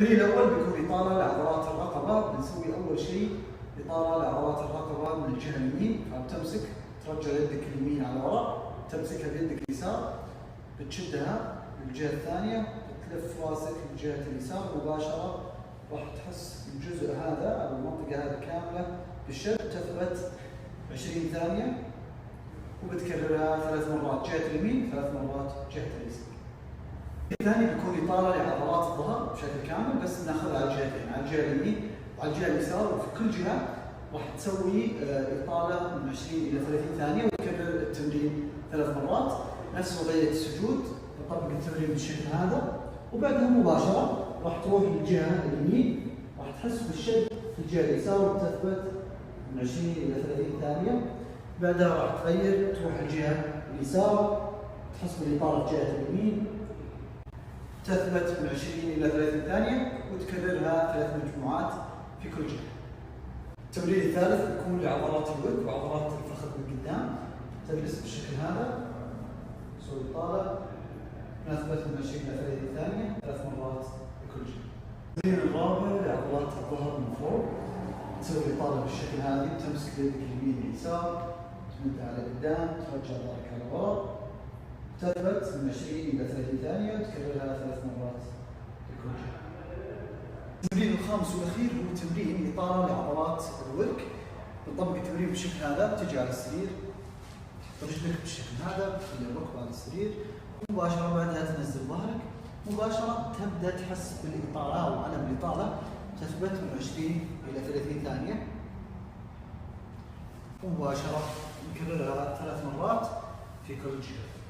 التمرين الأول بيكون إطالة لعضلات الرقبة. بنسوي أول شيء إطالة لعضلات الرقبة من الجهة اليمين، فبتمسك ترجع يدك اليمين على وراء، تمسكها بيدك اليسار، بتشدها للجهة الثانية، بتلف راسك للجهة اليسار مباشرة، راح تحس الجزء هذا أو المنطقة هذه كاملة بالشد، تثبت 20 ثانية وبتكررها 3 مرات جهة اليمين، 3 مرات جهة اليسار. الثاني بيكون إطالة لعضلات الظهر بشكل كامل، بس بناخذها على الجهتين، على الجهة اليمين وعلى الجهة اليسار، وفي كل جهة راح تسوي إطالة من 20 إلى 30 ثانية وتكرر التمرين 3 مرات، نفس وضعية السجود، تطبق التمرين بالشكل هذا، وبعدها مباشرة راح تروح للجهة اليمين، راح تحس بالشد في الجهة اليسار وتثبت من 20 إلى 30 ثانية، بعدها راح تغير تروح الجهة اليسار، تحس بالإطالة في جهة اليمين، تثبت من 20 إلى 30 ثانية وتكررها 3 مجموعات في كل جهة. التمرين الثالث بيكون لعضلات الوجه وعضلات الفخذ من قدام، تجلس بالشكل هذا، تسوي إطالة، نثبت من 20 إلى 30 ثانية 3 مرات في كل جهة. التمرين الرابع لعضلات الظهر من فوق، تسوي إطالة بالشكل هذا، تمسك يدك اليمين واليسار، تمدها على قدام، ترجع ظهرك على ورا، تثبت من 20 إلى 30 ثانية وتكررها 3 مرات في كل جهة. التمرين الخامس والأخير هو تمرين إطالة لعضلات الورك. بنطبق التمرين بالشكل هذا، تجي على السرير، تحط رجلك بالشكل هذا، تخلي الركبة على السرير، مباشرة بعدها تنزل ظهرك، مباشرة تبدأ تحس بالإطالة أو ألم الإطالة، تثبت من 20 إلى 30 ثانية، ومباشرة نكررها 3 مرات في كل جهة.